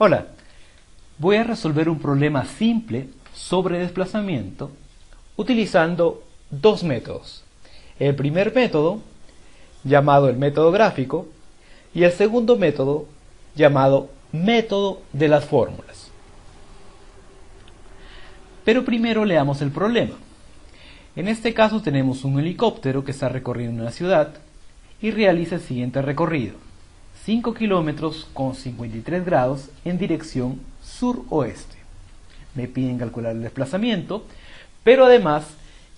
Hola, voy a resolver un problema simple sobre desplazamiento utilizando dos métodos. El primer método, llamado el método gráfico, y el segundo método, llamado método de las fórmulas. Pero primero leamos el problema. En este caso tenemos un helicóptero que está recorriendo una ciudad y realiza el siguiente recorrido: 5 kilómetros con 53 grados en dirección sur-oeste. Me piden calcular el desplazamiento, pero además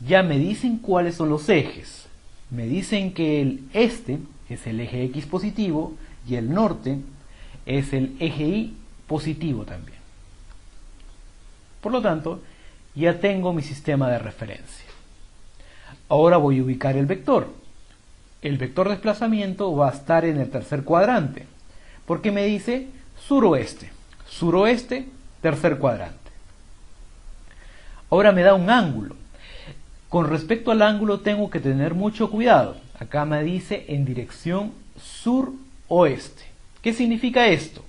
ya me dicen cuáles son los ejes. Me dicen que el este es el eje X positivo y el norte es el eje Y positivo también. Por lo tanto, ya tengo mi sistema de referencia. Ahora voy a ubicar el vector. El vector de desplazamiento va a estar en el tercer cuadrante, porque me dice suroeste. Suroeste, tercer cuadrante. Ahora me da un ángulo. Con respecto al ángulo tengo que tener mucho cuidado. Acá me dice en dirección sur-oeste. ¿Qué significa esto?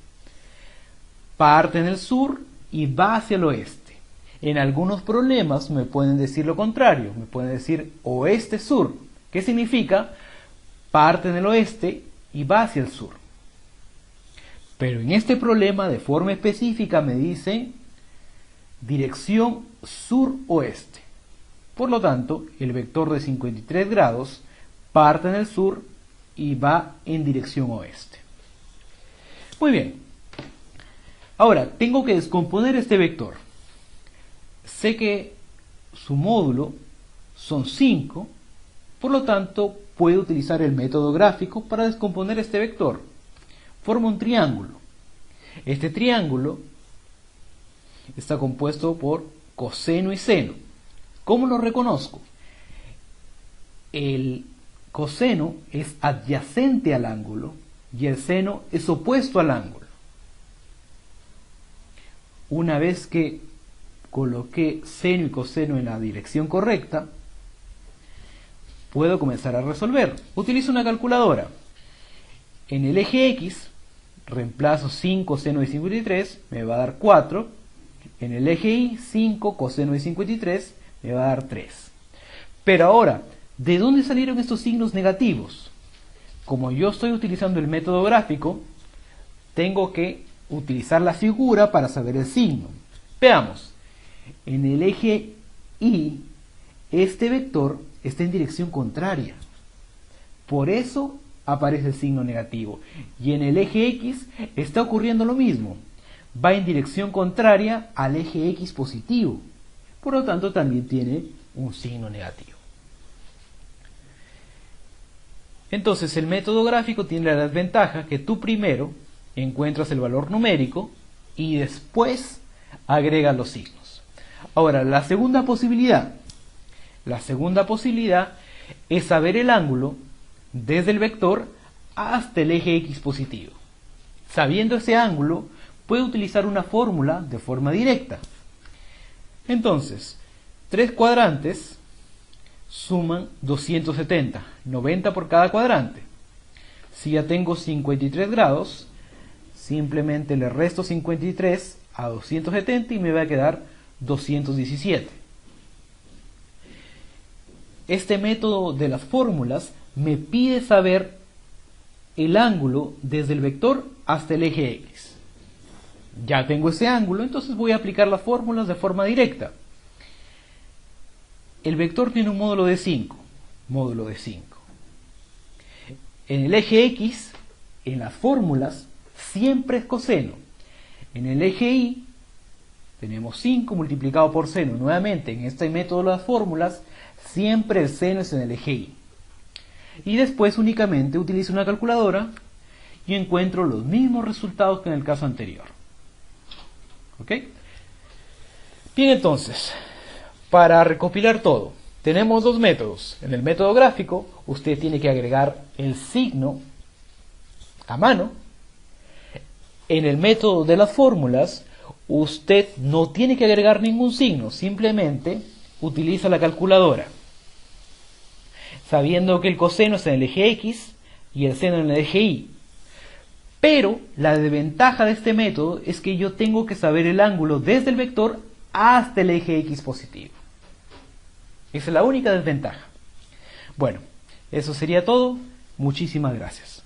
Parte en el sur y va hacia el oeste. En algunos problemas me pueden decir lo contrario. Me pueden decir oeste-sur. ¿Qué significa? Parte en el oeste y va hacia el sur. Pero en este problema de forma específica me dice dirección sur-oeste. Por lo tanto, el vector de 53 grados parte en el sur y va en dirección oeste. Muy bien. Ahora, tengo que descomponer este vector. Sé que su módulo son 5, por lo tanto, puedo utilizar el método gráfico para descomponer este vector. Forma un triángulo. Este triángulo está compuesto por coseno y seno. ¿Cómo lo reconozco? El coseno es adyacente al ángulo y el seno es opuesto al ángulo. Una vez que coloqué seno y coseno en la dirección correcta, puedo comenzar a resolver. Utilizo una calculadora. En el eje X, reemplazo 5 seno de 53, me va a dar 4. En el eje Y, 5 coseno de 53, me va a dar 3. Pero ahora, ¿de dónde salieron estos signos negativos? Como yo estoy utilizando el método gráfico, tengo que utilizar la figura para saber el signo. Veamos. En el eje Y, este vector está en dirección contraria. Por eso aparece el signo negativo. Y en el eje X está ocurriendo lo mismo. Va en dirección contraria al eje X positivo. Por lo tanto, también tiene un signo negativo. Entonces, el método gráfico tiene la desventaja que tú primero encuentras el valor numérico y después agregas los signos. Ahora, la segunda posibilidad es saber el ángulo desde el vector hasta el eje X positivo. Sabiendo ese ángulo, puedo utilizar una fórmula de forma directa. Entonces, 3 cuadrantes suman 270, 90 por cada cuadrante. Si ya tengo 53 grados, simplemente le resto 53 a 270 y me va a quedar 217. Este método de las fórmulas me pide saber el ángulo desde el vector hasta el eje X. Ya tengo ese ángulo, entonces voy a aplicar las fórmulas de forma directa. El vector tiene un módulo de 5. Módulo de 5. En el eje X, en las fórmulas, siempre es coseno. En el eje Y, tenemos 5 multiplicado por seno. Nuevamente, en este método de las fórmulas, siempre el seno es en el eje Y. Y después únicamente utilizo una calculadora y encuentro los mismos resultados que en el caso anterior. ¿Ok? Bien, entonces, para recopilar todo, tenemos dos métodos. En el método gráfico, usted tiene que agregar el signo a mano. En el método de las fórmulas, usted no tiene que agregar ningún signo, simplemente utiliza la calculadora. Sabiendo que el coseno está en el eje X y el seno en el eje Y. Pero la desventaja de este método es que yo tengo que saber el ángulo desde el vector hasta el eje X positivo. Esa es la única desventaja. Bueno, eso sería todo. Muchísimas gracias.